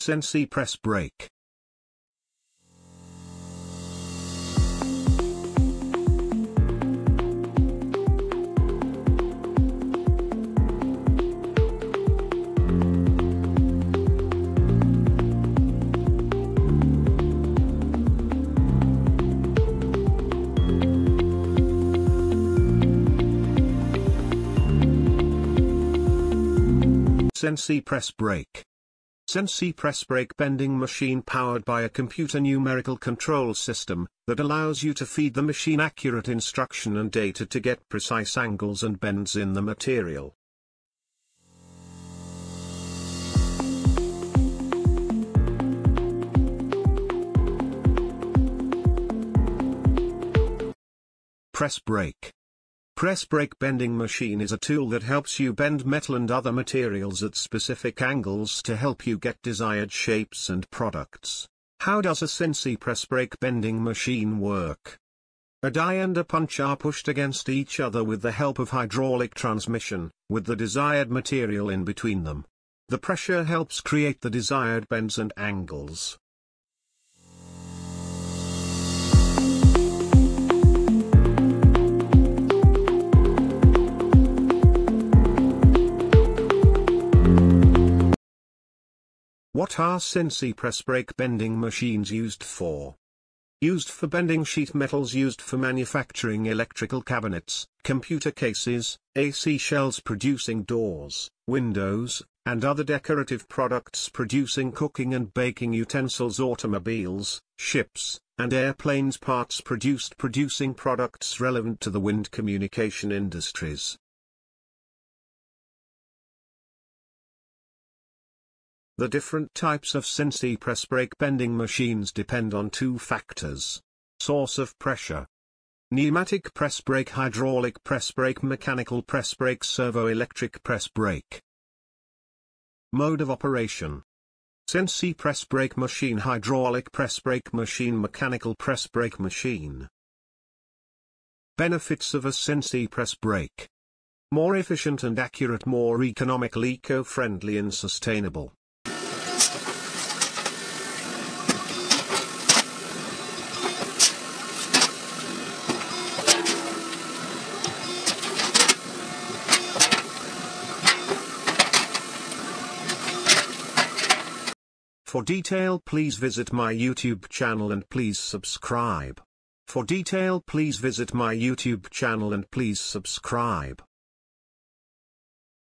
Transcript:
CNC press brake. CNC press brake. CNC press brake bending machine powered by a computer numerical control system that allows you to feed the machine accurate instruction and data to get precise angles and bends in the material. Press brake. Press brake bending machine is a tool that helps you bend metal and other materials at specific angles to help you get desired shapes and products. How does a CNC press brake bending machine work? A die and a punch are pushed against each other with the help of hydraulic transmission, with the desired material in between them. The pressure helps create the desired bends and angles. What are CNC press brake bending machines used for? Used for bending sheet metals, used for manufacturing electrical cabinets, computer cases, AC shells, producing doors, windows, and other decorative products, producing cooking and baking utensils, automobiles, ships, and airplanes, parts producing products relevant to the wind communication industries. The different types of CNC press brake bending machines depend on two factors: source of pressure. Pneumatic press brake, hydraulic press brake, mechanical press brake, servo-electric press brake. Mode of operation: CNC press brake machine, hydraulic press brake machine, mechanical press brake machine. Benefits of a CNC press brake: more efficient and accurate, more economical, eco-friendly and sustainable. For detail, please visit my YouTube channel and please subscribe. For detail, please visit my YouTube channel and please subscribe.